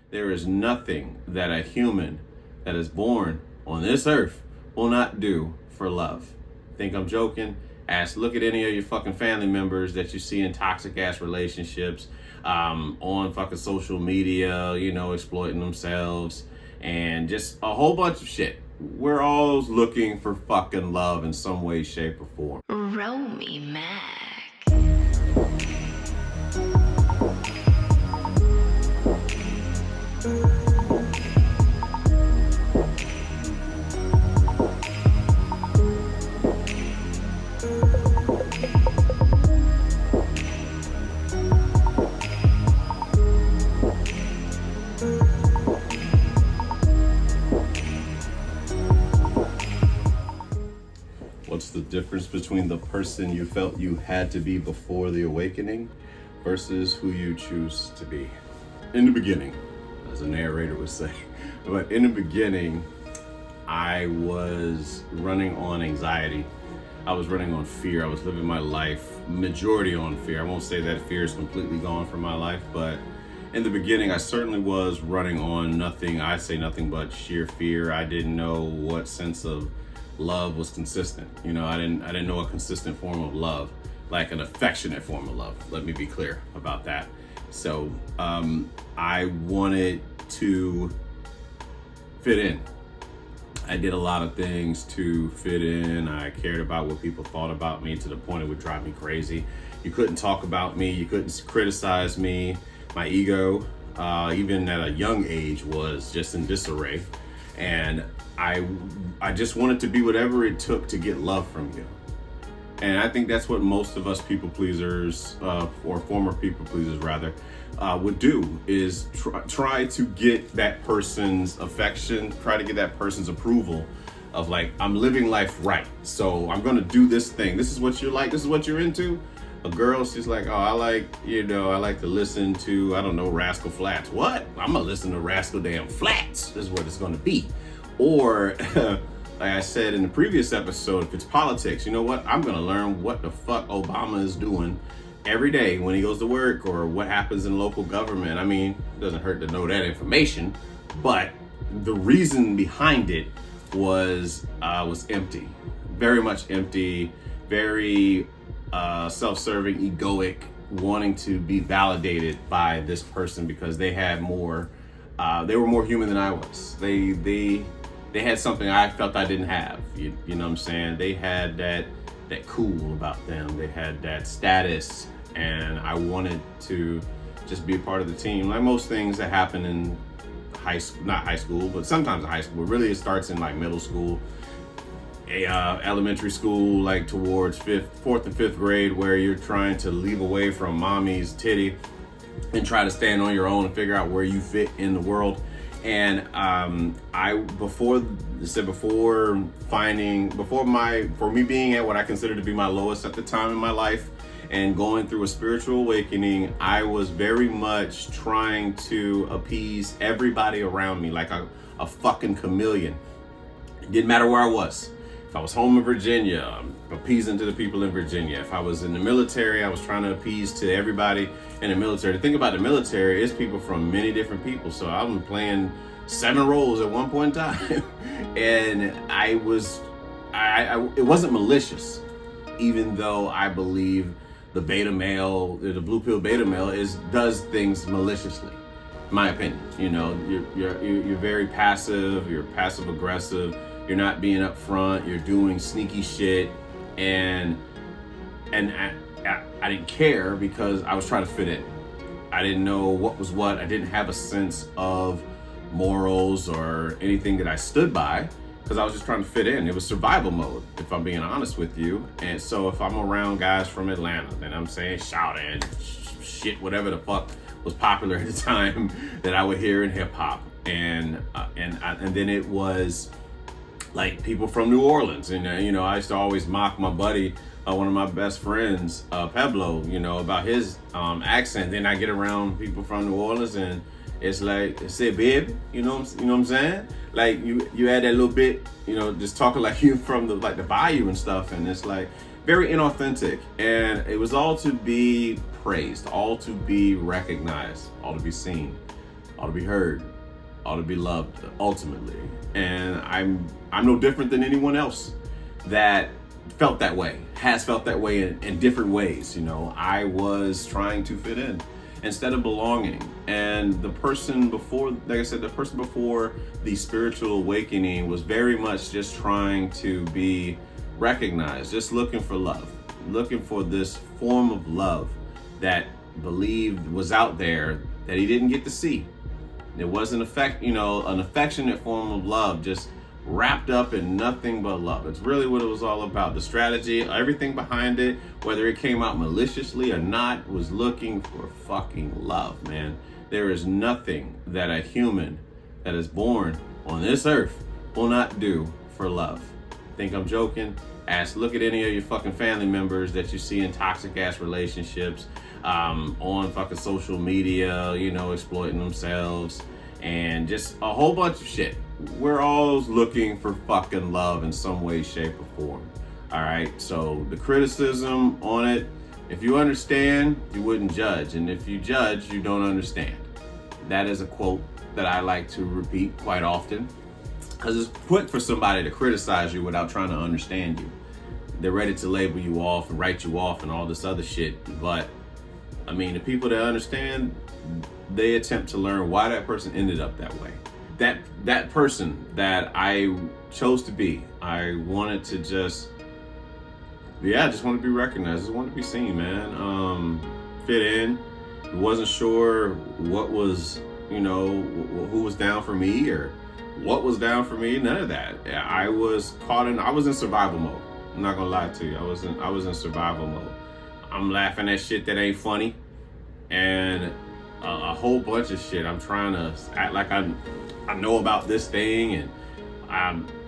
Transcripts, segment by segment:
There is nothing that a human that is born on this earth will not do for love. Think I'm joking? Look at any of your fucking family members that you see in toxic ass relationships, on fucking social media, exploiting themselves, and just a whole bunch of shit. We're all looking for fucking love in some way, shape, or form. Roll me, Mac. What's the difference between the person you felt you had to be before the awakening versus who you choose to be? In the beginning, as a narrator would say, but in the beginning, I was running on anxiety. I was running on fear. I was living my life majority on fear. I won't say that fear is completely gone from my life, but in the beginning, I certainly was running on nothing. I'd say nothing but sheer fear. I didn't know what sense of love was consistent. I didn't know a consistent form of love, like an affectionate form of love. Let me be clear about that. So I wanted to fit in. I did a lot of things to fit in. I cared about what people thought about me to the point it would drive me crazy. You couldn't talk about me. You couldn't criticize me. My ego, even at a young age, was just in disarray. And I just wanted to be whatever it took to get love from you. And I think that's what most of us people pleasers, or former people pleasers rather, would do, is try to get that person's affection, try to get that person's approval of, like, I'm living life right, so I'm gonna do this thing. This is what you like, this is what you're into. A girl, she's like, oh, I like to listen to, I don't know, Rascal Flatts. What? I'm gonna listen to Rascal damn Flatts. This is what it's gonna be. Or, like I said in the previous episode, if it's politics, you know what? I'm gonna learn what the fuck Obama is doing every day when he goes to work, or what happens in local government. I mean, it doesn't hurt to know that information, but the reason behind it was empty, very much empty, very self-serving, egoic, wanting to be validated by this person because they had more. They were more human than I was. They had something I felt I didn't have. You know what I'm saying? They had that cool about them. They had that status, and I wanted to just be a part of the team. Like most things that happen in high school, not high school, but sometimes in high school. Really, it starts in like middle school, elementary school, like towards fourth and fifth grade, where you're trying to leave away from mommy's titty and try to stand on your own and figure out where you fit in the world. And for me being at what I consider to be my lowest at the time in my life and going through a spiritual awakening, I was very much trying to appease everybody around me like a fucking chameleon. It didn't matter where I was. If I was home in Virginia, appeasing to the people in Virginia. If I was in the military, I was trying to appease to everybody in the military. The thing about the military is people from many different people. So I'm playing 7 roles at one point in time. And it wasn't malicious, even though I believe the beta male, the blue pill beta male does things maliciously, in my opinion. You're very passive, you're passive aggressive. You're not being upfront. You're doing sneaky shit, and I didn't care because I was trying to fit in. I didn't know what was what. I didn't have a sense of morals or anything that I stood by because I was just trying to fit in. It was survival mode, if I'm being honest with you. And so if I'm around guys from Atlanta, then I'm saying shout and shit, whatever the fuck was popular at the time that I would hear in hip hop, and then it was like people from New Orleans, and I used to always mock my buddy, one of my best friends, Pablo, about his accent. Then I get around people from New Orleans, and it's like, say, babe, you know what I'm saying? Like you add that little bit, just talking like you from the bayou and stuff, and it's like very inauthentic. And it was all to be praised, all to be recognized, all to be seen. ought to be heard, ought to be loved ultimately. And I'm no different than anyone else that felt that way, has felt that way in different ways. You know, I was trying to fit in instead of belonging. And the person before, like I said, the person before the spiritual awakening was very much just trying to be recognized, just looking for love, looking for this form of love that believed was out there that he didn't get to see. It wasn't an affectionate form of love, just wrapped up in nothing but love. It's really what it was all about. The strategy, everything behind it, whether it came out maliciously or not, was looking for fucking love, man. There is nothing that a human that is born on this earth will not do for love. Think I'm joking? Look at any of your fucking family members that you see in toxic ass relationships, on fucking social media, exploiting themselves, and just a whole bunch of shit. We're all looking for fucking love in some way, shape, or form. All right. So the criticism on it, if you understand, you wouldn't judge. And if you judge, you don't understand. That is a quote that I like to repeat quite often, because it's quick for somebody to criticize you without trying to understand you. They're ready to label you off and write you off and all this other shit. But I mean, the people that understand, they attempt to learn why that person ended up that way. That person that I chose to be, I wanted to just want to be recognized. Just want to be seen, man. Fit in. Wasn't sure what was, who was down for me or what was down for me. None of that. I was in survival mode. I'm not gonna lie to you. I was in survival mode. I'm laughing at shit that ain't funny, and a whole bunch of shit. I'm trying to act like I know about this thing, and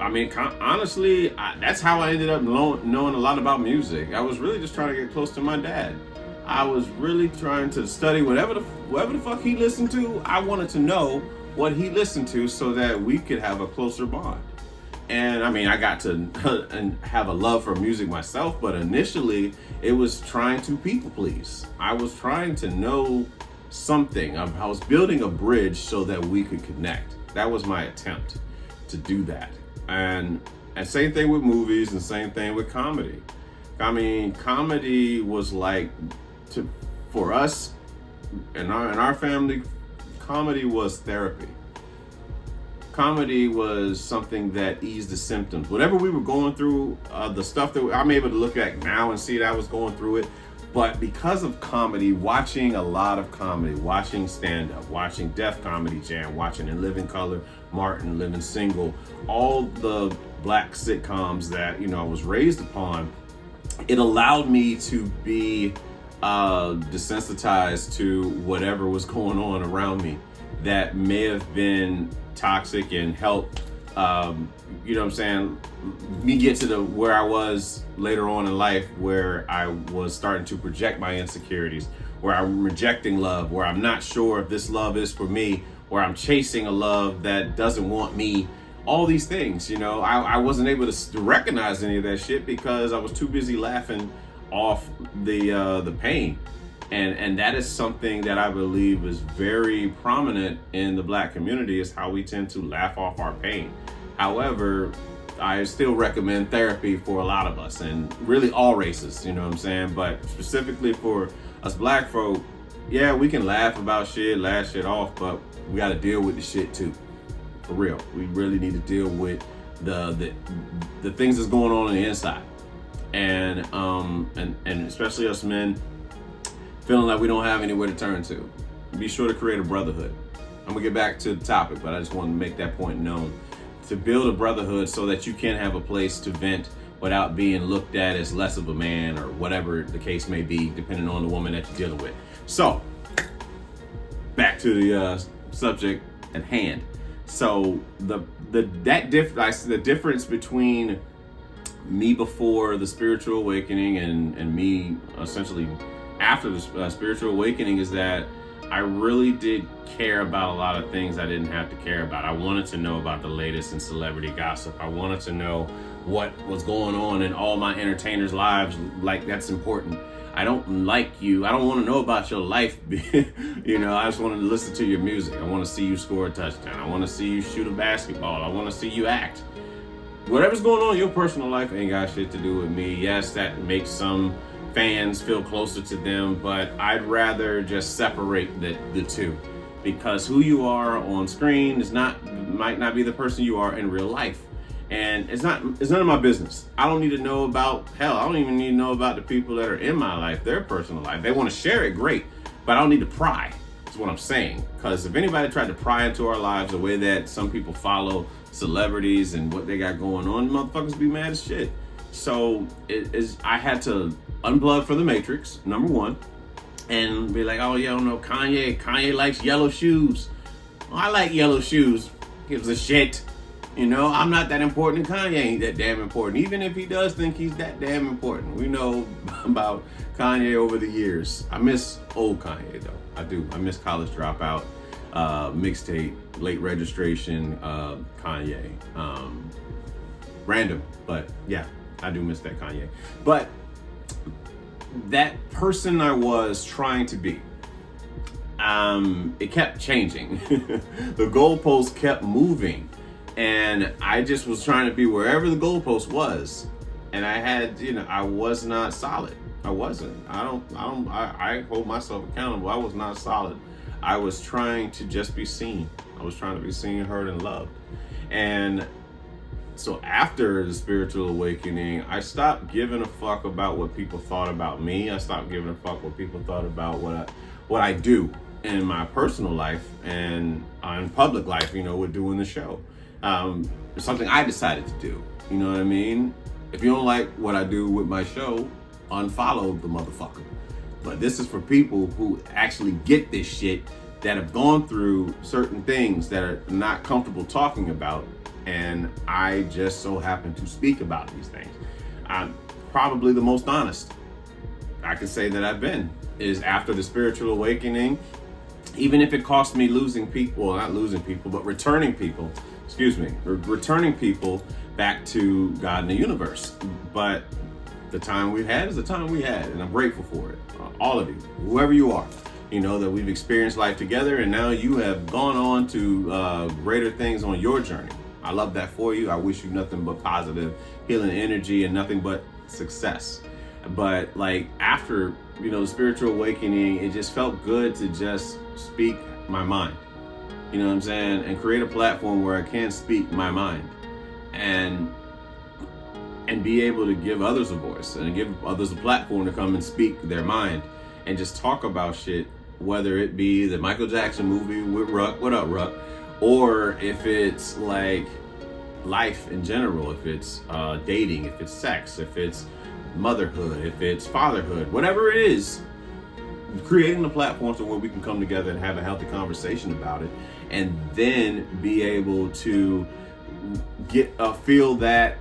honestly, that's how I ended up knowing a lot about music. I was really just trying to get close to my dad. I was really trying to study whatever the fuck he listened to. I wanted to know what he listened to so that we could have a closer bond. And I got to have a love for music myself, but initially it was trying to people please. I was trying to know something. I was building a bridge so that we could connect. That was my attempt to do that. And same thing with movies, and same thing with comedy. Comedy was like, for us in our family, comedy was therapy. Comedy was something that eased the symptoms. Whatever we were going through, the stuff that I'm able to look at now and see that I was going through it. But because of comedy, watching a lot of comedy, watching stand-up, watching Def Comedy Jam, watching In Living Color, Martin, Living Single, all the black sitcoms that, I was raised upon, it allowed me to be desensitized to whatever was going on around me that may have been toxic, and help me get to where I was later on in life, where I was starting to project my insecurities, where I'm rejecting love, where I'm not sure if this love is for me, where I'm chasing a love that doesn't want me. All these things, I wasn't able to recognize any of that shit because I was too busy laughing off the pain. And that is something that I believe is very prominent in the black community, is how we tend to laugh off our pain. However, I still recommend therapy for a lot of us, and really all races, but specifically for us black folk, yeah, we can laugh about shit, laugh shit off, but we got to deal with the shit too. For real. We really need to deal with the things that's going on the inside. And especially us men, feeling like we don't have anywhere to turn to. Be sure to create a brotherhood. I'm gonna get back to the topic, but I just want to make that point known. To build a brotherhood so that you can have a place to vent without being looked at as less of a man, or whatever the case may be, depending on the woman that you're dealing with. So, back to the subject at hand. So the difference between me before the spiritual awakening and me essentially after the spiritual awakening is that I really did care about a lot of things I didn't have to care about. I wanted to know about the latest in celebrity gossip. I wanted to know what was going on in all my entertainers' lives. Like, that's important. I don't like you. I don't want to know about your life. You know, I just want to listen to your music. I want to see you score a touchdown. I want to see you shoot a basketball. I want to see you act. Whatever's going on in your personal life ain't got shit to do with me. Yes, that makes some fans feel closer to them, but I'd rather just separate the two, because who you are on screen might not be the person you are in real life. And it's none of my business. I don't need to know about, hell, I don't even need to know about the people that are in my life, their personal life. They want to share it, great, but I don't need to pry, is what I'm saying. Because if anybody tried to pry into our lives the way that some people follow celebrities and what they got going on, motherfuckers be mad as shit. So I had to unplug from the Matrix, number one, and be like, oh yeah, I don't know, Kanye likes yellow shoes. Well, I like yellow shoes. Gives a shit. You know, I'm not that important. Kanye ain't that damn important. Even if he does think he's that damn important. We know about Kanye over the years. I miss old Kanye though. I do. I miss College Dropout, mixtape, late registration, Kanye. Random, but yeah, I do miss that Kanye. But that person I was trying to be, it kept changing. The goalposts kept moving. And I just was trying to be wherever the goalpost was. And I was not solid. I wasn't. I hold myself accountable. I was not solid. I was trying to just be seen. I was trying to be seen, heard, and loved. And so after the spiritual awakening, I stopped giving a fuck about what people thought about me. I stopped giving a fuck what people thought about what I do in my personal life and in public life, with doing the show. It's something I decided to do. You know what I mean? If you don't like what I do with my show, unfollow the motherfucker. But this is for people who actually get this shit, that have gone through certain things that are not comfortable talking about. And I just so happen to speak about these things. I'm probably the most honest I can say that I've been is after the spiritual awakening, even if it cost me losing people, well, not losing people, but returning people back to God and the universe. But the time we've had is the time we had, and I'm grateful for it. All of you, whoever you are, that we've experienced life together, and now you have gone on to greater things on your journey. I love that for you. I wish you nothing but positive healing energy and nothing but success. But after, the spiritual awakening, it just felt good to just speak my mind. You know what I'm saying? And create a platform where I can speak my mind and be able to give others a voice and give others a platform to come and speak their mind and just talk about shit, whether it be the Michael Jackson movie with Ruck, what up Ruck, or if it's life in general, if it's dating, if it's sex, if it's motherhood, if it's fatherhood, whatever it is, creating the platform so where we can come together and have a healthy conversation about it, and then be able to feel that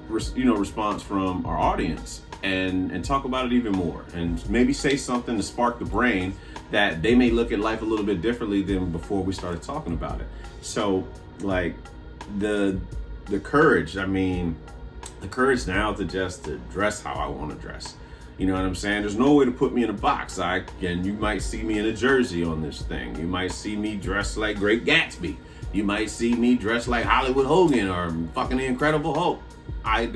response from our audience and talk about it even more, and maybe say something to spark the brain that they may look at life a little bit differently than before we started talking about it. So the courage, the courage now to dress how I want to dress. You know what I'm saying? There's no way to put me in a box. You might see me in a jersey on this thing. You might see me dressed like Great Gatsby. You might see me dressed like Hollywood Hogan or fucking the Incredible Hulk. I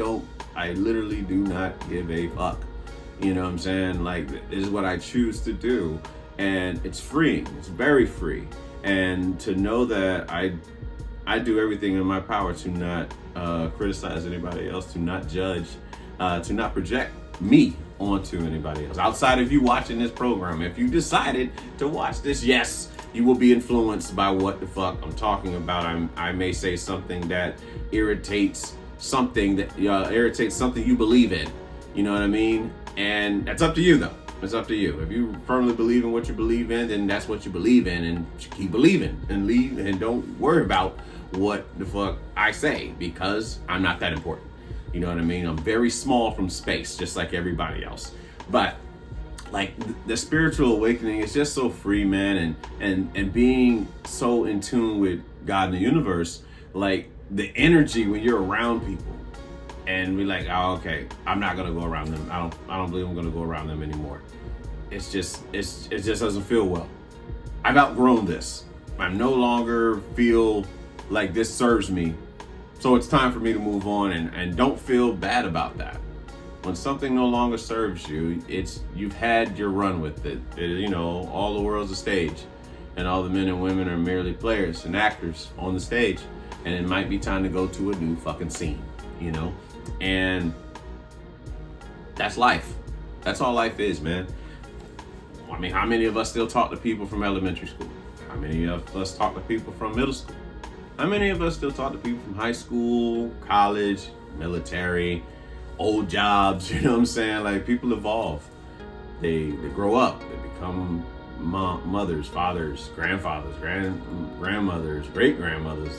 literally do not give a fuck. You know what I'm saying? This is what I choose to do. And it's freeing. It's very free. And to know that I do everything in my power to not criticize anybody else, to not judge, to not project me onto anybody else. Outside of you watching this program, if you decided to watch this, yes, you will be influenced by what the fuck I'm talking about. I may say something that irritates something you believe in. You know what I mean? And that's up to you though. It's up to you. If you firmly believe in what you believe in, then that's what you believe in, and keep believing and leave, and don't worry about what the fuck I say, because I'm not that important. You know what I mean? I'm very small from space, just like everybody else. But the spiritual awakening is just so free, man, and being so in tune with God and the universe, the energy when you're around people and we're like, oh, okay, I'm not gonna go around them. I don't believe I'm gonna go around them anymore. It just doesn't feel well. I've outgrown this. I no longer feel like this serves me. So it's time for me to move on, and don't feel bad about that. When something no longer serves you, you've had your run with it. All the world's a stage, and all the men and women are merely players and actors on the stage. And it might be time to go to a new fucking scene, And that's life. That's all life is, man. I mean, how many of us still talk to people from elementary school? How many of us talk to people from middle school? How many of us still talk to people from high school, college, military, old jobs? You know what I'm saying? Like, people evolve. They grow up. They become mothers, fathers, grandfathers, grandmothers, great grandmothers.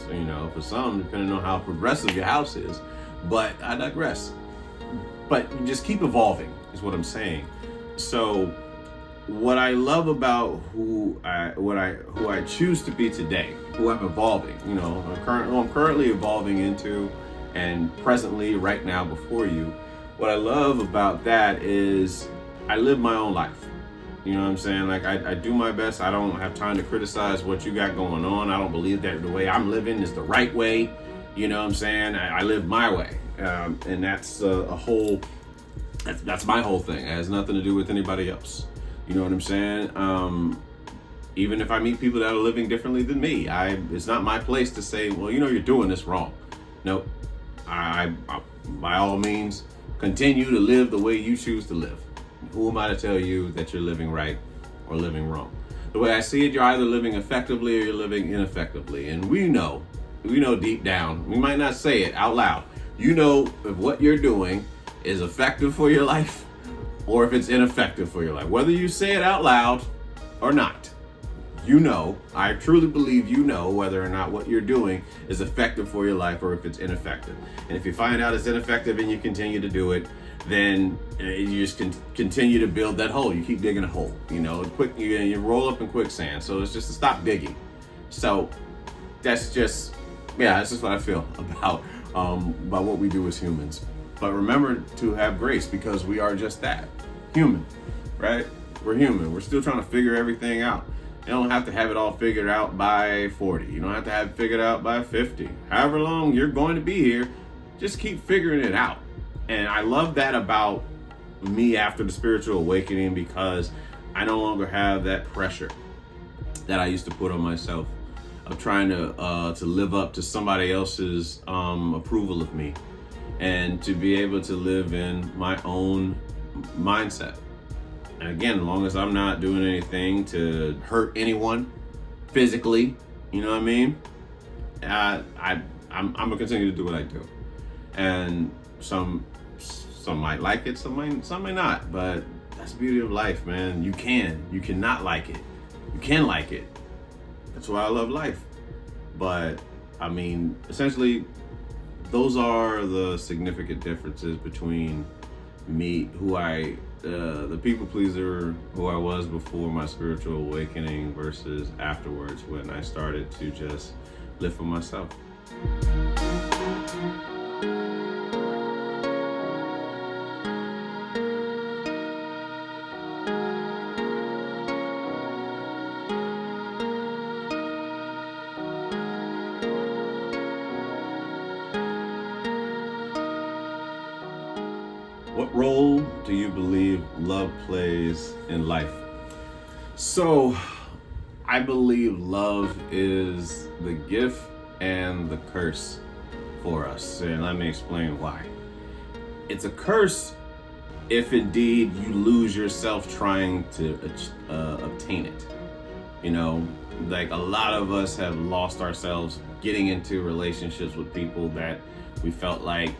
For some, depending on how progressive your house is. But I digress. But you just keep evolving, is what I'm saying. So, what I love about who I choose to be today, who I'm evolving, I'm currently evolving into, and presently, right now, before you. What I love about that is I live my own life. You know what I'm saying? Like, I do my best. I don't have time to criticize what you got going on. I don't believe that the way I'm living is the right way. You know what I'm saying? I live my way, and that's that's my whole thing. It has nothing to do with anybody else. You know what I'm saying? Even if I meet people that are living differently than me, it's not my place to say, well, you're doing this wrong. Nope. I by all means, continue to live the way you choose to live. Who am I to tell you that you're living right or living wrong? The way I see it, you're either living effectively or you're living ineffectively. And we know deep down, we might not say it out loud. If what you're doing is effective for your life or if it's ineffective for your life. Whether you say it out loud or not, I truly believe whether or not what you're doing is effective for your life or if it's ineffective. And if you find out it's ineffective and you continue to do it, then you just continue to build that hole. You keep digging a hole, you roll up in quicksand. So it's just to stop digging. So that's just what I feel about what we do as humans. But remember to have grace, because we are just that, human, right? We're human. We're still trying to figure everything out. You don't have to have it all figured out by 40. You don't have to have it figured out by 50. However long you're going to be here, just keep figuring it out. And I love that about me after the spiritual awakening, because I no longer have that pressure that I used to put on myself of trying to live up to somebody else's approval of me, and to be able to live in my own mindset. And again, as long as I'm not doing anything to hurt anyone physically, you know what I mean? I'm gonna continue to do what I do. And some might like it, some might not. But that's the beauty of life, man. You cannot like it. You can like it. That's why I love life. But I mean, essentially, those are the significant differences between me, the people pleaser who I was before my spiritual awakening versus afterwards, when I started to just live for myself. What role do you believe love plays in life? So, I believe love is the gift and the curse for us. And let me explain why. It's a curse if indeed you lose yourself trying to obtain it. Like, a lot of us have lost ourselves getting into relationships with people that we felt like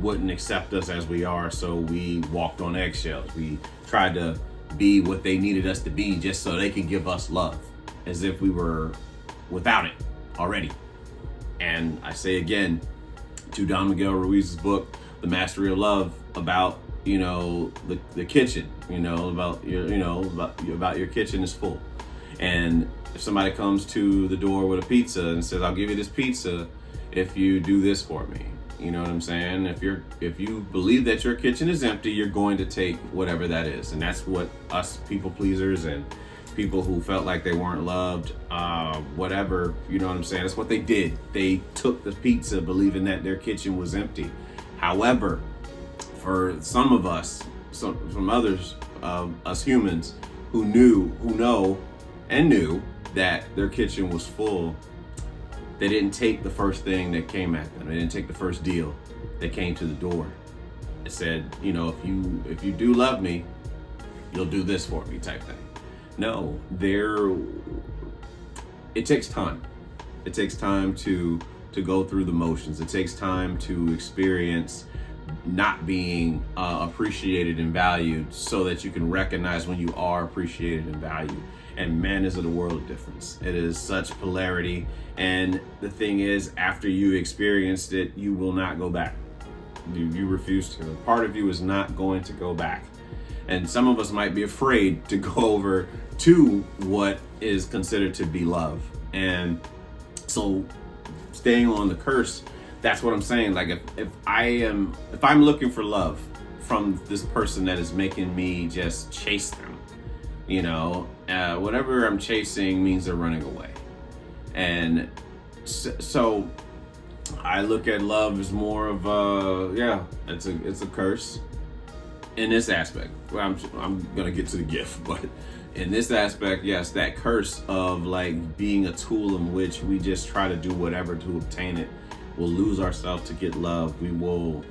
wouldn't accept us as we are, so we walked on eggshells. We tried to be what they needed us to be just so they could give us love, as if we were without it already. And I say again, to Don Miguel Ruiz's book, The Mastery of Love, about the kitchen, about your kitchen is full. And if somebody comes to the door with a pizza and says, I'll give you this pizza if you do this for me, You know what I'm saying? If you believe that your kitchen is empty, you're going to take whatever that is. And that's what us people pleasers and people who felt like they weren't loved, whatever, you know what I'm saying? That's what they did. They took the pizza believing that their kitchen was empty. However, for some of us, from others, us humans who know that their kitchen was full, they didn't take the first thing that came at them. They didn't take the first deal that came to the door. It said, if you do love me, you'll do this for me type thing. No, it takes time. It takes time to go through the motions. It takes time to experience not being appreciated and valued so that you can recognize when you are appreciated and valued. And man, is it a world of difference. It is such polarity. And the thing is, after you experienced it, you will not go back. You refuse to. Part of you is not going to go back. And some of us might be afraid to go over to what is considered to be love. And so staying on the curse, that's what I'm saying. Like if I'm looking for love from this person that is making me just chase them, whatever I'm chasing means they're running away. And so I look at love as more of it's a curse in this aspect. Well, I'm gonna get to the gift, but in this aspect, yes, that curse of like being a tool in which we just try to do whatever to obtain it. We'll lose ourselves to get love. We will,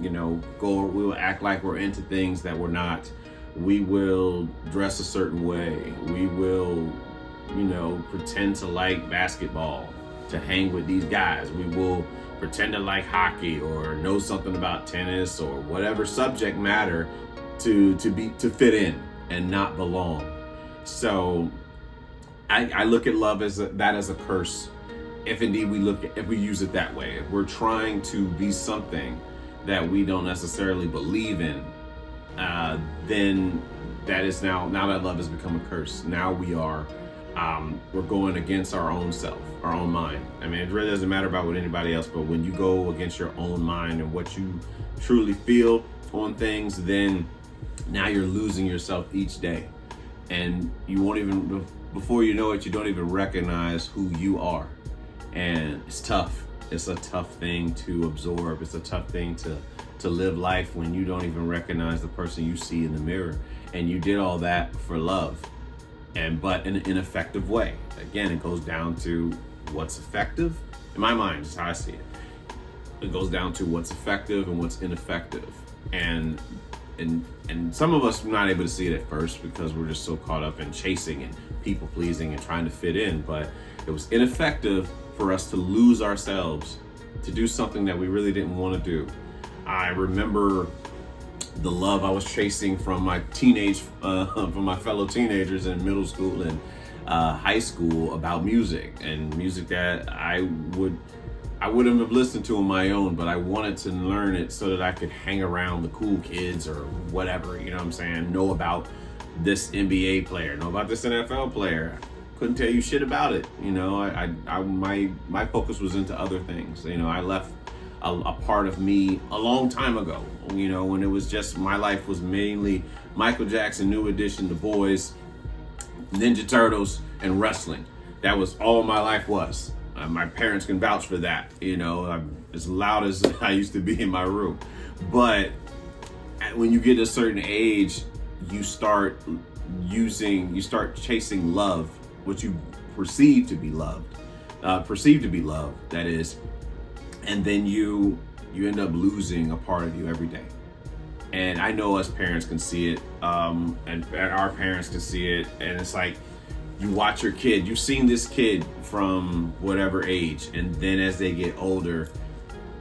we will act like we're into things that we're not. We will dress a certain way. We will, pretend to like basketball, to hang with these guys. We will pretend to like hockey or know something about tennis or whatever subject matter to fit in and not belong. So I look at love as a curse. If indeed if we use it that way, if we're trying to be something that we don't necessarily believe in, then that is now that love has become a curse. Now we're going against our own self, our own mind. I mean, it really doesn't matter about what anybody else, but when you go against your own mind and what you truly feel on things, then now you're losing yourself each day. And you won't even, before you know it, you don't even recognize who you are. And it's tough. It's a tough thing to absorb. It's a tough thing to live life when you don't even recognize the person you see in the mirror. And you did all that for love, but in an ineffective way. Again, it goes down to what's effective. In my mind, is how I see it. It goes down to what's effective and what's ineffective. And some of us are not able to see it at first because we're just so caught up in chasing and people pleasing and trying to fit in. But it was ineffective for us to lose ourselves to do something that we really didn't want to do. I remember the love I was chasing from my from my fellow teenagers in middle school and high school about music that I wouldn't have listened to on my own, but I wanted to learn it so that I could hang around the cool kids or whatever, you know what I'm saying? Know about this NBA player, know about this NFL player. Couldn't tell you shit about it. My focus was into other things. I left a part of me a long time ago, when it was just, my life was mainly Michael Jackson, New Edition, The Boys, Ninja Turtles, and wrestling. That was all my life was. My parents can vouch for that. I'm as loud as I used to be in my room. But when you get to a certain age, you start chasing love, what you perceive to be loved, that is, and then you end up losing a part of you every day. And I know us parents can see it, and our parents can see it, and it's like, you watch your kid, you've seen this kid from whatever age, and then as they get older,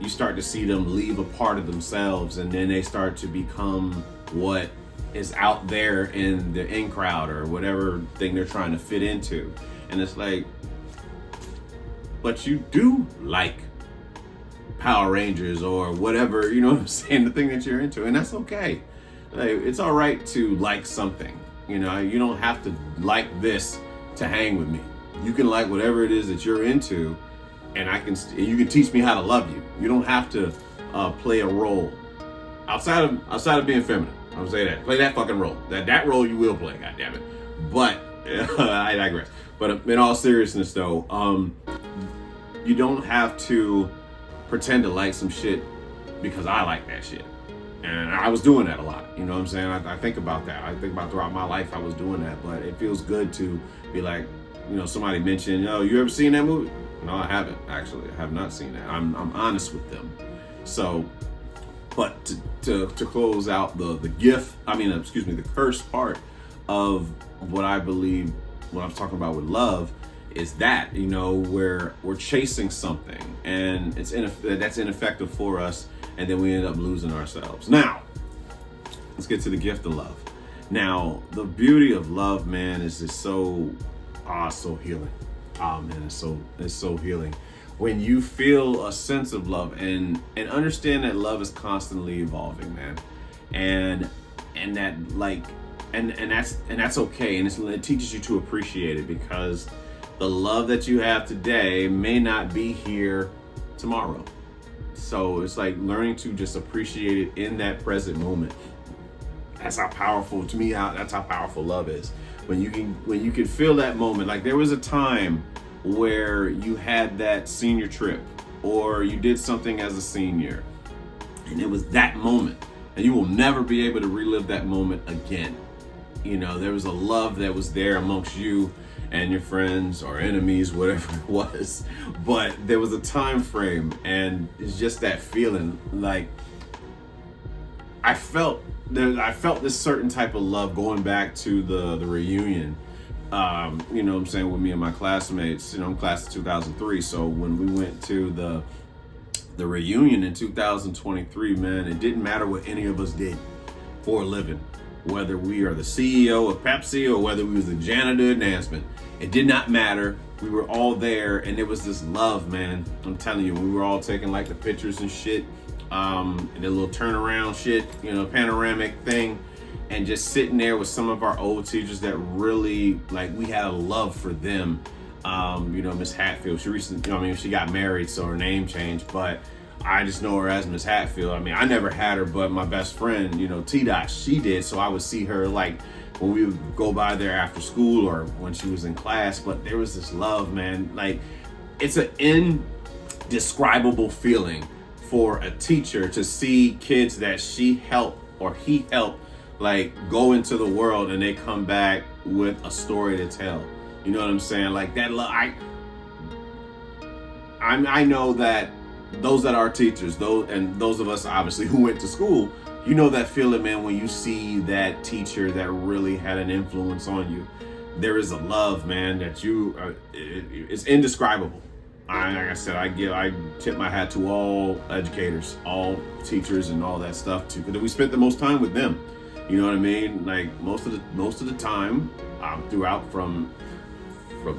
you start to see them leave a part of themselves, and then they start to become what is out there in the in crowd or whatever thing they're trying to fit into. And it's like, but you do like Power Rangers or whatever, you know what I'm saying, the thing that you're into, and that's okay. Like, it's all right to like something. You don't have to like this to hang with me. You can like whatever it is that you're into, and you can teach me how to love you. You don't have to play a role outside of being feminine. I would say that. Play that fucking role. That role you will play, goddammit. But I digress. But in all seriousness though, you don't have to pretend to like some shit because I like that shit. And I was doing that a lot. You know what I'm saying? I think about that. I think about throughout my life I was doing that. But it feels good to be like, you know, somebody mentioned, oh, you ever seen that movie? No, I haven't, actually. I have not seen that. I'm honest with them. So, but to close out the curse part of what I believe, what I'm talking about with love, is that, you know, where we're chasing something and that's ineffective for us, and then we end up losing ourselves. Now, let's get to the gift of love. Now, the beauty of love, man, is just so healing. Oh man, it's so healing. When you feel a sense of love and understand that love is constantly evolving, man. And that's okay. And it teaches you to appreciate it, because the love that you have today may not be here tomorrow. So it's like learning to just appreciate it in that present moment. That's how powerful, to me, that's how powerful love is. When you can feel that moment. Like there was a time where you had that senior trip, or you did something as a senior, and it was that moment, and you will never be able to relive that moment again. You know, there was a love that was there amongst you and your friends or enemies, whatever it was, but there was a time frame, and it's just that feeling. Like I felt this certain type of love going back to the reunion. You know what I'm saying, with me and my classmates. You know, I'm class of 2003, so when we went to the reunion in 2023, man, it didn't matter what any of us did for a living, whether we are the CEO of Pepsi or whether we was the janitor at Nansman. It did not matter. We were all there, and it was this love, man. I'm telling you, we were all taking like the pictures and shit, and the little turnaround shit, you know, panoramic thing, and just sitting there with some of our old teachers that really, like, we had a love for them. You know, Miss Hatfield, she got married, so her name changed, but I just know her as Miss Hatfield. I mean, I never had her, but my best friend, you know, T-Dot, she did, so I would see her like when we would go by there after school or when she was in class. But there was this love, man. Like, it's an indescribable feeling for a teacher to see kids that she helped or he helped, like, go into the world, and they come back with a story to tell. You know what I'm saying? Like that love. I know that those that are teachers, those of us obviously who went to school, you know that feeling, man, when you see that teacher that really had an influence on you. There is a love, man, that it's indescribable. Like I said, I tip my hat to all educators, all teachers, and all that stuff too, because we spent the most time with them. You know what I mean? Like most of the time, throughout from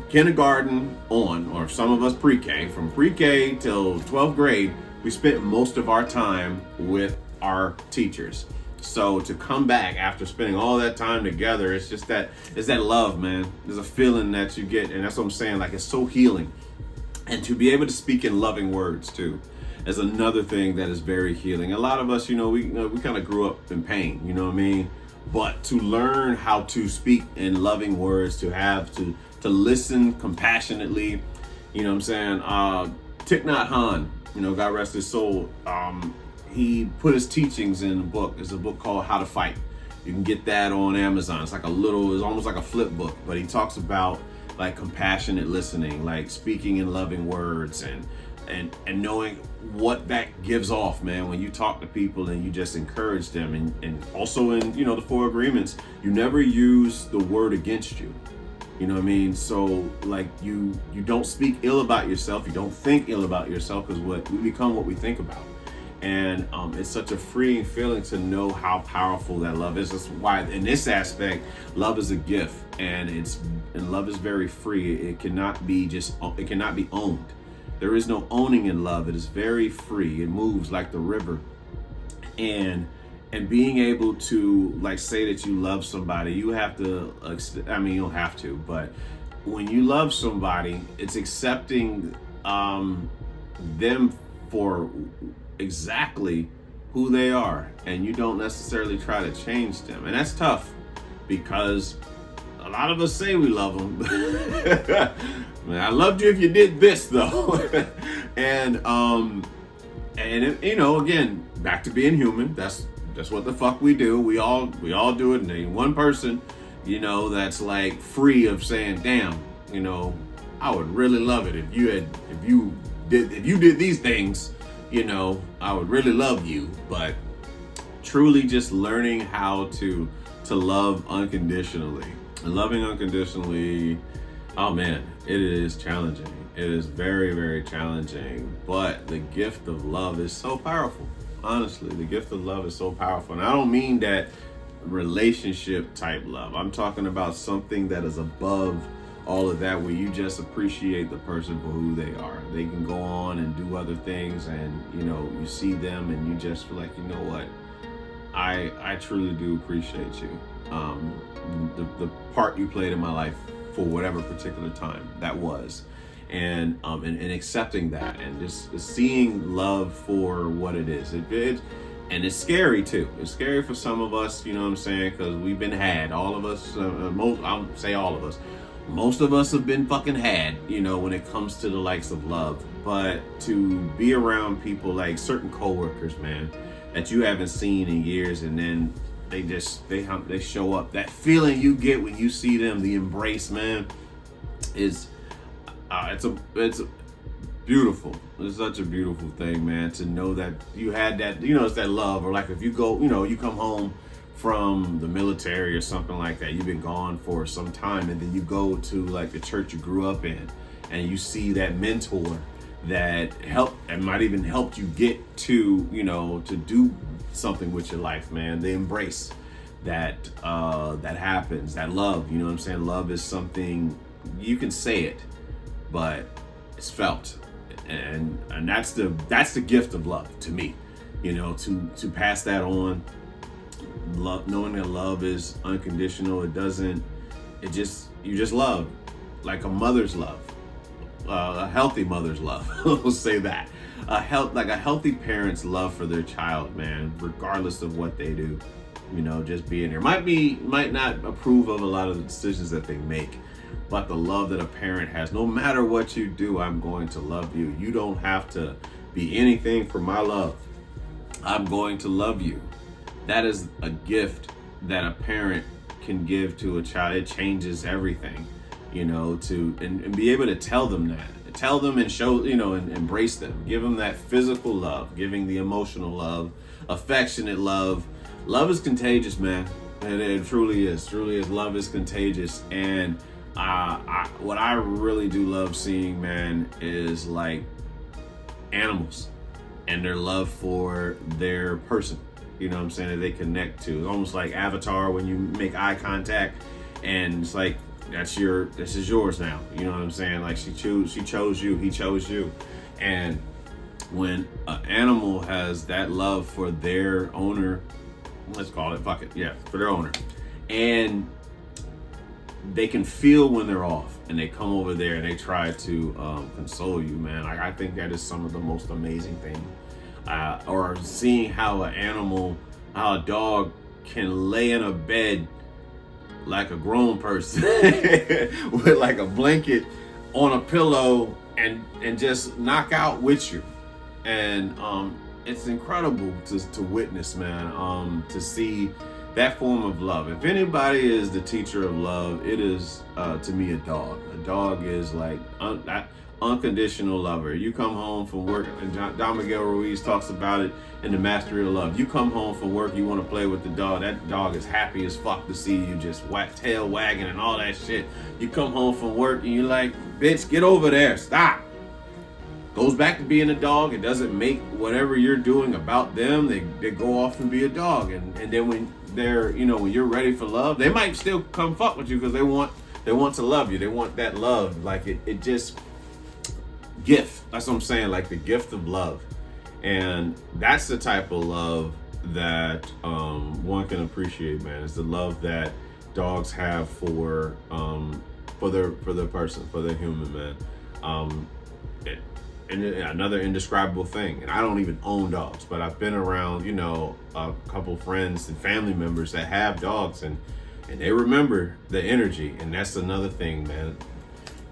kindergarten on, or some of us pre-K, from pre-K till 12th grade, we spent most of our time with our teachers. So to come back after spending all that time together, it's that love, man. There's a feeling that you get, and that's what I'm saying. Like, it's so healing. And to be able to speak in loving words too is another thing that is very healing. A lot of us, we kind of grew up in pain, you know what I mean? But to learn how to speak in loving words, to listen compassionately, you know what I'm saying? Thich Nhat Hanh, God rest his soul, he put his teachings in a book. It's a book called How to Fight. You can get that on Amazon. It's almost like a flip book, but he talks about like compassionate listening, like speaking in loving words, and knowing what that gives off, man, when you talk to people and you just encourage them. And also in, the 4 agreements, you never use the word against you. You know what I mean? So like you don't speak ill about yourself. You don't think ill about yourself, because we become what we think about. And it's such a freeing feeling to know how powerful that love is. That's why in this aspect, love is a gift, and love is very free. It cannot be owned. There is no owning in love. It is very free. It moves like the river. And being able to like say that you love somebody, you have to, you don't have to, but when you love somebody, it's accepting them for exactly who they are, and you don't necessarily try to change them. And that's tough because a lot of us say we love them. Man, I loved you if you did this though. and again, back to being human. That's what the fuck we do. We all do it. And ain't one person, that's like free of saying, damn, I would really love it if you did these things, I would really love you. But truly just learning how to love unconditionally. And loving unconditionally, oh man, it is challenging. It is very, very challenging. But the gift of love is so powerful. Honestly, the gift of love is so powerful. And I don't mean that relationship type love. I'm talking about something that is above all of that, where you just appreciate the person for who they are. They can go on and do other things, and you see them and you just feel like, you know what, I truly do appreciate you. The part you played in my life for whatever particular time that was, and accepting that, and just seeing love for what it is. And it's scary too. It's scary for some of us, you know what I'm saying, because we've been had. All of us, I'll say all of us. Most of us have been fucking had, when it comes to the likes of love. But to be around people like certain coworkers, man, that you haven't seen in years, and then they show up. That feeling you get when you see them, the embrace, man, is it's beautiful. It's such a beautiful thing, man, to know that you had that, it's that love. Or like if you go, you come home from the military or something like that, you've been gone for some time, and then you go to like the church you grew up in, and you see that mentor that might even helped you get to, to do something with your life, man. The embrace that happens, that love, what I'm saying? Love is something, you can say it, but it's felt. And that's the gift of love to me, to pass that on. Love, knowing that love is unconditional. You just love like a mother's love, a healthy mother's love. We'll say that like a healthy parent's love for their child, man, regardless of what they do. Just being there. Might not approve of a lot of the decisions that they make, but the love that a parent has, no matter what you do, I'm going to love you. You don't have to be anything for my love. I'm going to love you. That is a gift that a parent can give to a child. It changes everything, and be able to tell them that. Tell them and show, and embrace them. Give them that physical love, giving the emotional love, affectionate love. Love is contagious, man. And it truly is. Truly is. Love is contagious. And what I really do love seeing, man, is like animals and their love for their person. What I'm saying, that they connect to. It's almost like Avatar when you make eye contact and it's like, this is yours now. You know what I'm saying? Like she chose you, he chose you. And when an animal has that love for their owner, let's call it, fuck it, yeah, for their owner, and they can feel when they're off, and they come over there and they try to console you, man. Like, I think that is some of the most amazing things. Or seeing how a dog can lay in a bed like a grown person with like a blanket on a pillow and just knock out with you. And it's incredible to witness, man, to see that form of love. If anybody is the teacher of love, it is to me a dog. A dog is like unconditional lover. You come home from work, and Don Miguel Ruiz talks about it in The Mastery of Love. You come home from work, you want to play with the dog. That dog is happy as fuck to see you, just tail wagging and all that shit. You come home from work and you're like, bitch, get over there, stop. Goes back to being a dog. It doesn't make whatever you're doing about them. They go off and be a dog. And then when they're, when you're ready for love, they might still come fuck with you because they want to love you. They want that love. Like it just gift. That's what I'm saying, like the gift of love. And that's the type of love that one can appreciate, man. It's the love that dogs have for their person, for their human, man. another indescribable thing. And I don't even own dogs, but I've been around, you know, a couple friends and family members that have dogs, and they remember the energy. And that's another thing, man.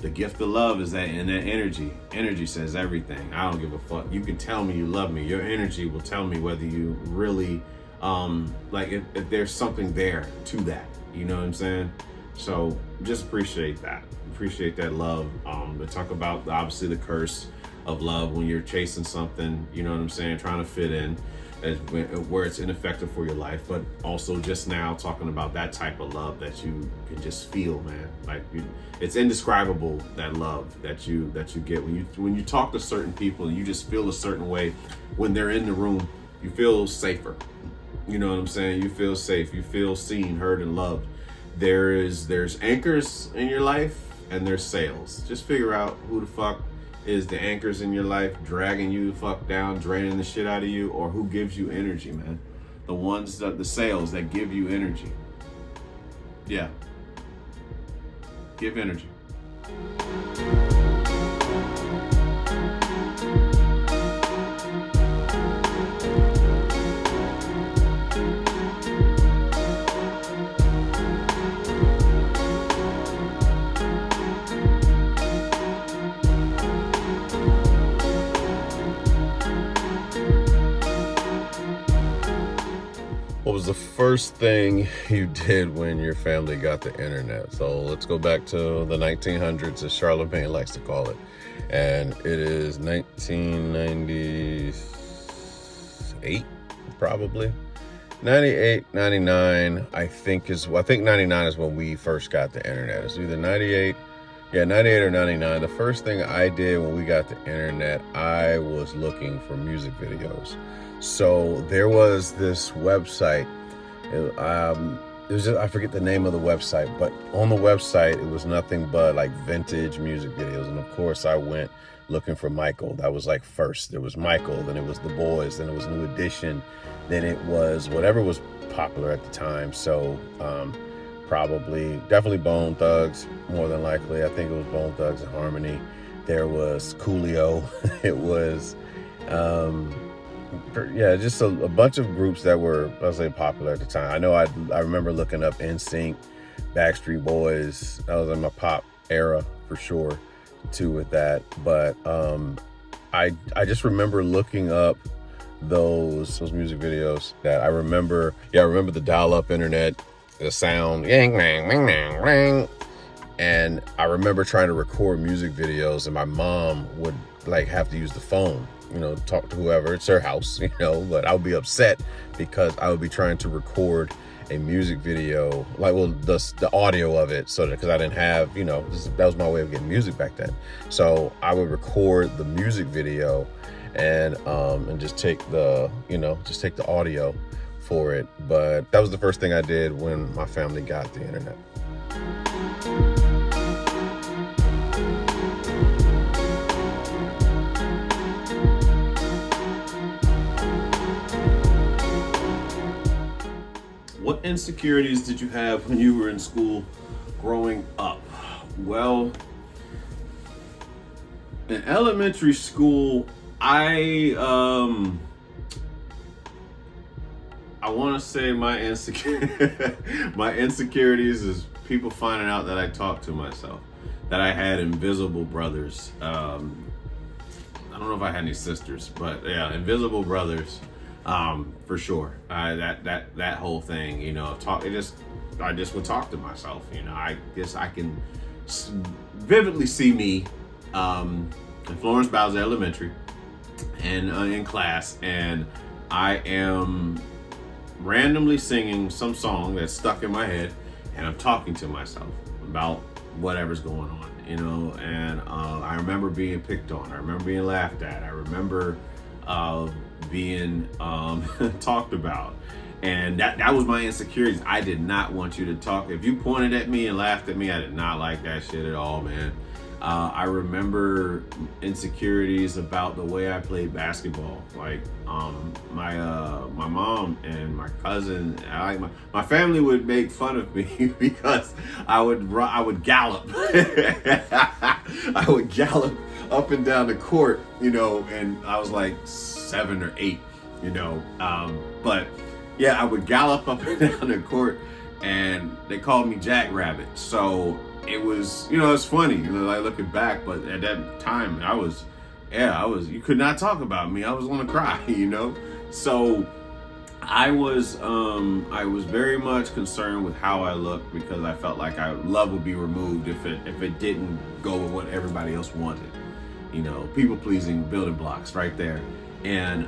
The gift of love is that, and that energy. Energy says everything. I don't give a fuck. You can tell me you love me. Your energy will tell me whether you really, like if there's something there to that. You know what I'm saying? So just appreciate that. Appreciate that love. To talk about obviously the curse of love when you're chasing something, you know what I'm saying, trying to fit in, where it's ineffective for your life, but also just now talking about that type of love that you can just feel, man. Like it's indescribable, that love that you get when you talk to certain people, and you just feel a certain way when they're in the room. You feel safer. You know what I'm saying? You feel safe. You feel seen, heard, and loved. There's anchors in your life, and there's sails. Just figure out who the fuck is the anchors in your life, dragging you the fuck down, draining the shit out of you, or who gives you energy, man. The sails that give you energy. Yeah. Give energy. What was the first thing you did when your family got the internet? So let's go back to the 1900s, as Charlemagne likes to call it. And it is 1998, probably. 98, 99, I think 99 is when we first got the internet. It's either 98 or 99. The first thing I did when we got the internet, I was looking for music videos. So there was this website. It was just, I forget the name of the website, but on the website it was nothing but like vintage music videos. And of course I went looking for Michael. That was like first. There was Michael, then it was The Boys, then it was New Edition, then it was whatever was popular at the time. So definitely Bone Thugs, more than likely. I think it was Bone Thugs and Harmony. There was Coolio. It was just a bunch of groups that were, I'll say, popular at the time. I know I remember looking up NSYNC, Backstreet Boys. That was in my pop era for sure, too, with that. But I just remember looking up those music videos that I remember. Yeah, I remember the dial-up internet, the sound, yang, bang, bang, bang, bang. And I remember trying to record music videos, and my mom would like have to use the phone, you know, talk to whoever. It's her house, you know, but I would be upset because I would be trying to record a music video, like, well, the audio of it, so that, because I didn't have, you know, that was my way of getting music back then. So I would record the music video and just take the audio for it. But that was the first thing I did when my family got the internet. What insecurities did you have when you were in school growing up? Well, in elementary school, I want to say my insecurities is people finding out that I talk to myself, that I had invisible brothers. I don't know if I had any sisters, but yeah, invisible brothers. For sure. That whole thing, you know, I just would talk to myself, you know. I guess I can vividly see me in Florence Bowser Elementary and in class, and I am randomly singing some song that's stuck in my head, and I'm talking to myself about whatever's going on, you know. And I remember being picked on. I remember being laughed at. I remember being talked about, and that was my insecurities. I did not want you to talk. If you pointed at me and laughed at me, I did not like that shit at all, man. I remember insecurities about the way I played basketball. Like my mom and my cousin, my family would make fun of me because I would gallop. I would gallop up and down the court, you know, and I was like 7 or 8, you know. But yeah, I would gallop up and down the court, and they called me Jackrabbit. So it was, you know, it's funny, you know, like looking back, but at that time I was, you could not talk about me. I was gonna cry, you know. So I was very much concerned with how I looked, because I felt like love would be removed if it didn't go with what everybody else wanted. You know, people pleasing building blocks right there. And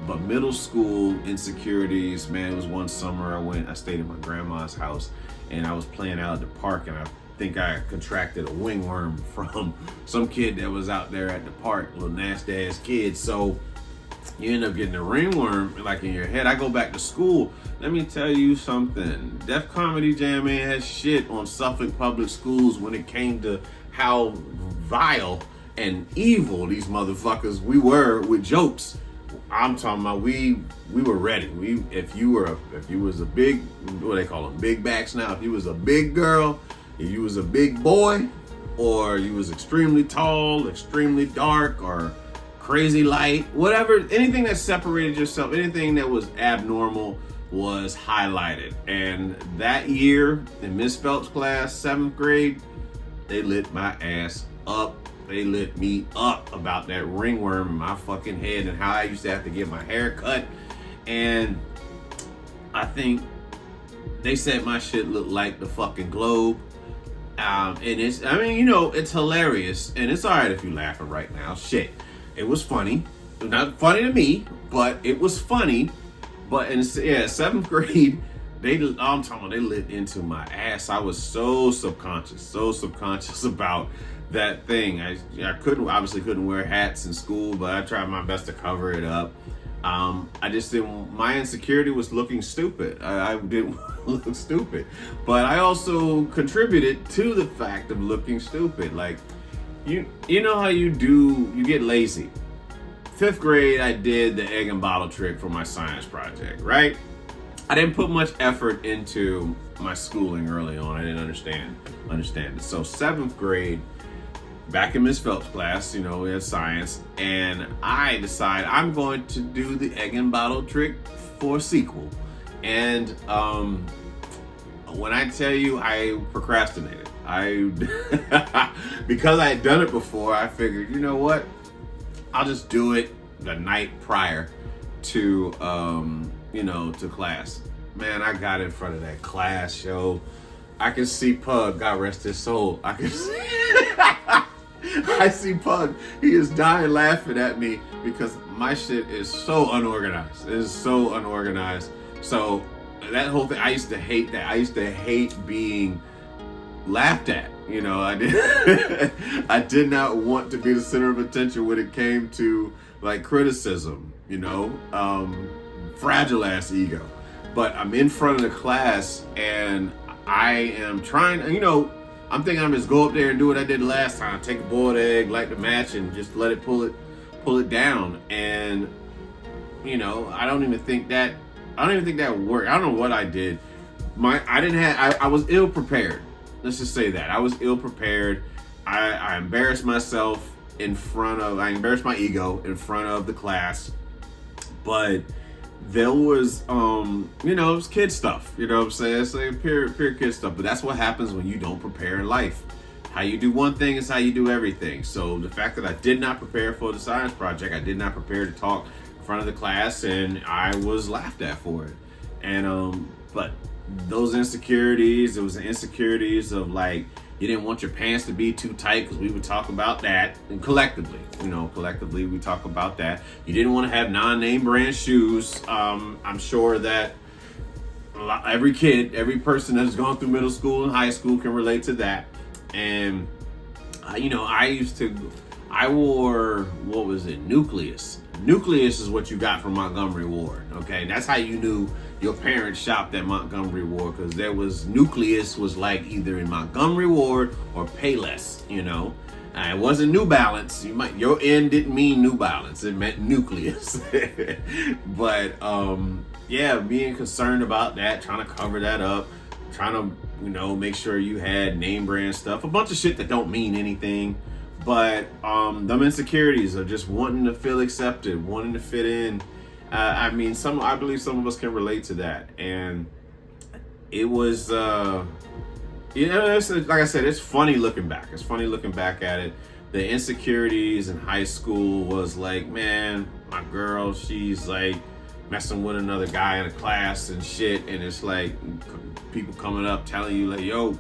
but middle school insecurities, man, it was one summer I stayed in my grandma's house, and I was playing out at the park, and I think I contracted a wingworm from some kid that was out there at the park, little nasty ass kid. So you end up getting a ringworm like in your head. I go back to school. Let me tell you something. Def Comedy Jam ain't had shit on Suffolk Public Schools when it came to how vile and evil these motherfuckers we were with jokes. I'm talking about we were ready. If you was a big, what they call them, big backs now. If you was a big girl, if you was a big boy, or you was extremely tall, extremely dark, or crazy light, whatever, anything that separated yourself, anything that was abnormal was highlighted. And that year in Miss Phelps' class, 7th grade, they lit my ass up. They lit me up about that ringworm in my fucking head and how I used to have to get my hair cut. And I think they said my shit looked like the fucking globe. And it's, I mean, you know, it's hilarious. And it's all right if you laughing right now. Shit. It was funny. Not funny to me, but it was funny. But in 7th grade, I'm talking about, they lit into my ass. I was so subconscious about that thing. I obviously couldn't wear hats in school, but I tried my best to cover it up. I just didn't, my insecurity was looking stupid. I didn't look stupid, but I also contributed to the fact of looking stupid. Like, you know how you get lazy. 5th grade, I did the egg and bottle trick for my science project, right? I didn't put much effort into my schooling early on. I didn't understand it. So 7th grade, back in Miss Phelps' class, you know, we had science, and I decide I'm going to do the egg and bottle trick for a sequel. And when I tell you I procrastinated, because I had done it before, I figured, you know what? I'll just do it the night prior to, to class. Man, I got in front of that class show. I can see Pug, God rest his soul. I see Pug. He is dying laughing at me because my shit is so unorganized. It is so unorganized. So that whole thing, I used to hate that. I used to hate being laughed at. You know, I did not want to be the center of attention when it came to like criticism, you know, fragile ass ego. But I'm in front of the class and I am trying, you know, I'm thinking I'm just go up there and do what I did last time, take a boiled egg, light the match, and just let it pull it down. And you know, I don't even think that worked. I don't know what I did. I was ill prepared. Let's just say that. I was ill prepared. I embarrassed myself I embarrassed my ego in front of the class. But there was, it was kid stuff. You know what I'm saying? It's like pure kid stuff. But that's what happens when you don't prepare in life. How you do one thing is how you do everything. So the fact that I did not prepare for the science project, I did not prepare to talk in front of the class, and I was laughed at for it. And, but those insecurities, it was the insecurities of like, you didn't want your pants to be too tight, because we would talk about that. And collectively we talk about that. You didn't want to have non-name brand shoes. I'm sure that every person that has gone through middle school and high school can relate to that. And I wore, what was it? Nucleus. Nucleus is what you got from Montgomery Ward. Okay, that's how you knew your parents shopped at Montgomery Ward, because there was Nucleus was like either in Montgomery Ward or Payless. You know, it wasn't New Balance. Your N didn't mean New Balance. It meant Nucleus. But being concerned about that, trying to cover that up, trying to make sure you had name brand stuff, a bunch of shit that don't mean anything. But them insecurities of just wanting to feel accepted, wanting to fit in. I mean, I believe some of us can relate to that. And it was, like I said, it's funny looking back. It's funny looking back at it. The insecurities in high school was like, man, my girl, she's like messing with another guy in a class and shit. And it's like people coming up telling you like, yo,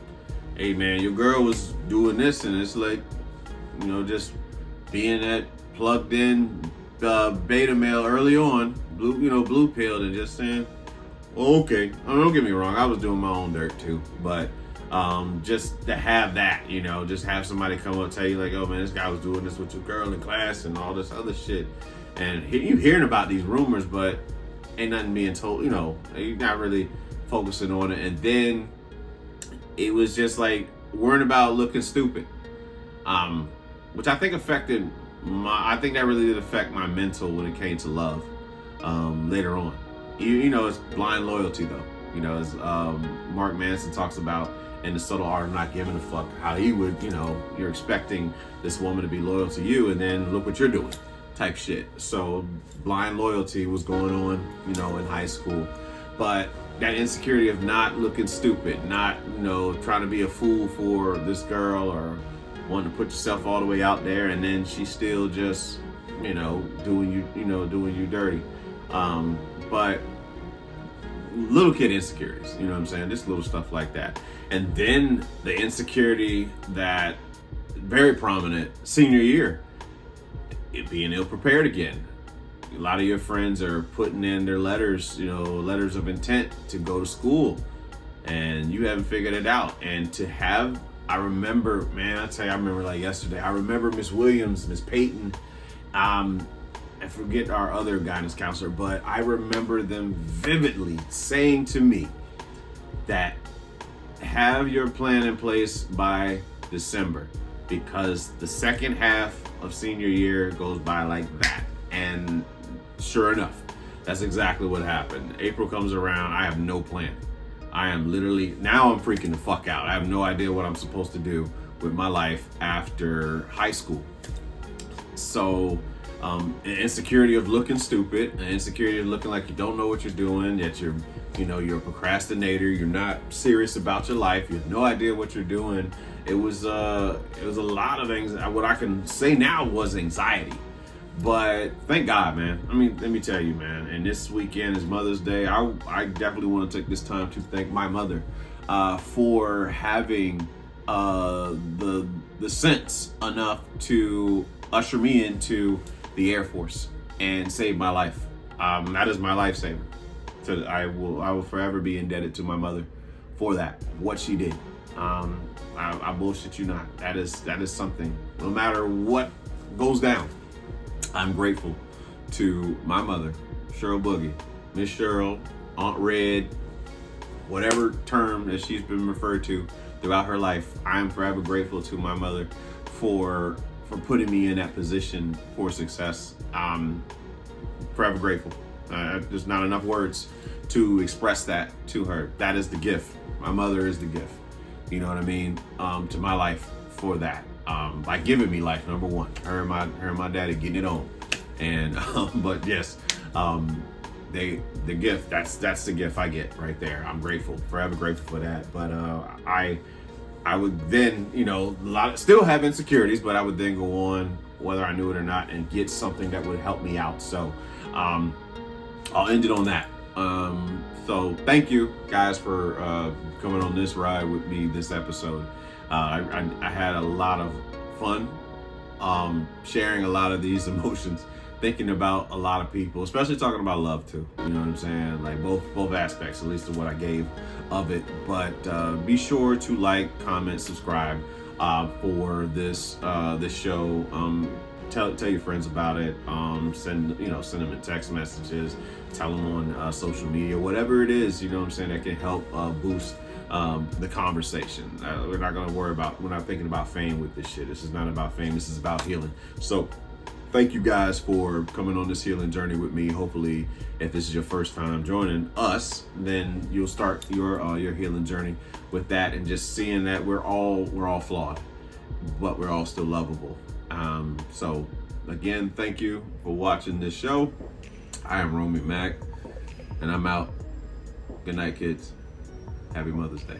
hey man, your girl was doing this. And it's like, just being that plugged in beta male early on, blue pilled, and just saying, well, okay. Don't get me wrong, I was doing my own dirt too, but just to have that, just have somebody come up and tell you like, oh man, this guy was doing this with your girl in class and all this other shit, and you hearing about these rumors, but ain't nothing being told. You're not really focusing on it, and then it was just like worrying about looking stupid. Which I think affected I think that really did affect my mental when it came to love later on. It's blind loyalty though. As Mark Manson talks about in The Subtle Art of Not Giving a Fuck, how he would, you're expecting this woman to be loyal to you, and then look what you're doing, type shit. So blind loyalty was going on, in high school. But that insecurity of not looking stupid, not, trying to be a fool for this girl, or wanting to put yourself all the way out there, and then she's still just, doing you dirty. But little kid insecurities, you know what I'm saying? Just little stuff like that. And then the insecurity that very prominent senior year, it being ill prepared again. A lot of your friends are putting in their letters, letters of intent to go to school, and you haven't figured it out. And to have, I remember, man, I remember like yesterday. I remember Miss Williams, Miss Payton, I forget our other guidance counselor, but I remember them vividly saying to me that have your plan in place by December, because the second half of senior year goes by like that. And sure enough, that's exactly what happened. April comes around, I have no plan. I am literally, now I'm freaking the fuck out. I have no idea what I'm supposed to do with my life after high school. So, an insecurity of looking stupid, an insecurity of looking like you don't know what you're doing, that you're a procrastinator, you're not serious about your life, you have no idea what you're doing. It was a lot of things. What I can say now was anxiety. But thank God, man. I mean, let me tell you, man. And this weekend is Mother's Day. I definitely want to take this time to thank my mother for having the sense enough to usher me into the Air Force and save my life. That is my lifesaver. So I will forever be indebted to my mother for that. What she did. I bullshit you not. That is something. No matter what goes down, I'm grateful to my mother, Cheryl Boogie, Miss Cheryl, Aunt Red, whatever term that she's been referred to throughout her life. I am forever grateful to my mother for putting me in that position for success. Forever grateful. There's not enough words to express that to her. That is the gift. My mother is the gift. You know what I mean? To my life for that. By giving me life, number one. Her and my daddy getting it on. And but yes, the gift, that's the gift I get right there. I'm grateful, forever grateful for that. But I would then, still have insecurities, but I would then go on, whether I knew it or not, and get something that would help me out. So I'll end it on that. So thank you guys for coming on this ride with me this episode. I had a lot of fun sharing a lot of these emotions, thinking about a lot of people, especially talking about love too. You know what I'm saying? Like both aspects, at least of what I gave of it. But be sure to like, comment, subscribe for this show. Tell your friends about it. Send them in text messages. Tell them on social media, whatever it is. You know what I'm saying, that can help boost the conversation. We're not thinking about fame with this shit. This is not about fame. This is about healing. So thank you guys for coming on this healing journey with me. Hopefully, if this is your first time joining us, then you'll start your healing journey with that, and just seeing that we're all flawed. but we're all still lovable. So again, thank you for watching this show. I am Romy Mac, and I'm out. Good night, kids. Happy Mother's Day.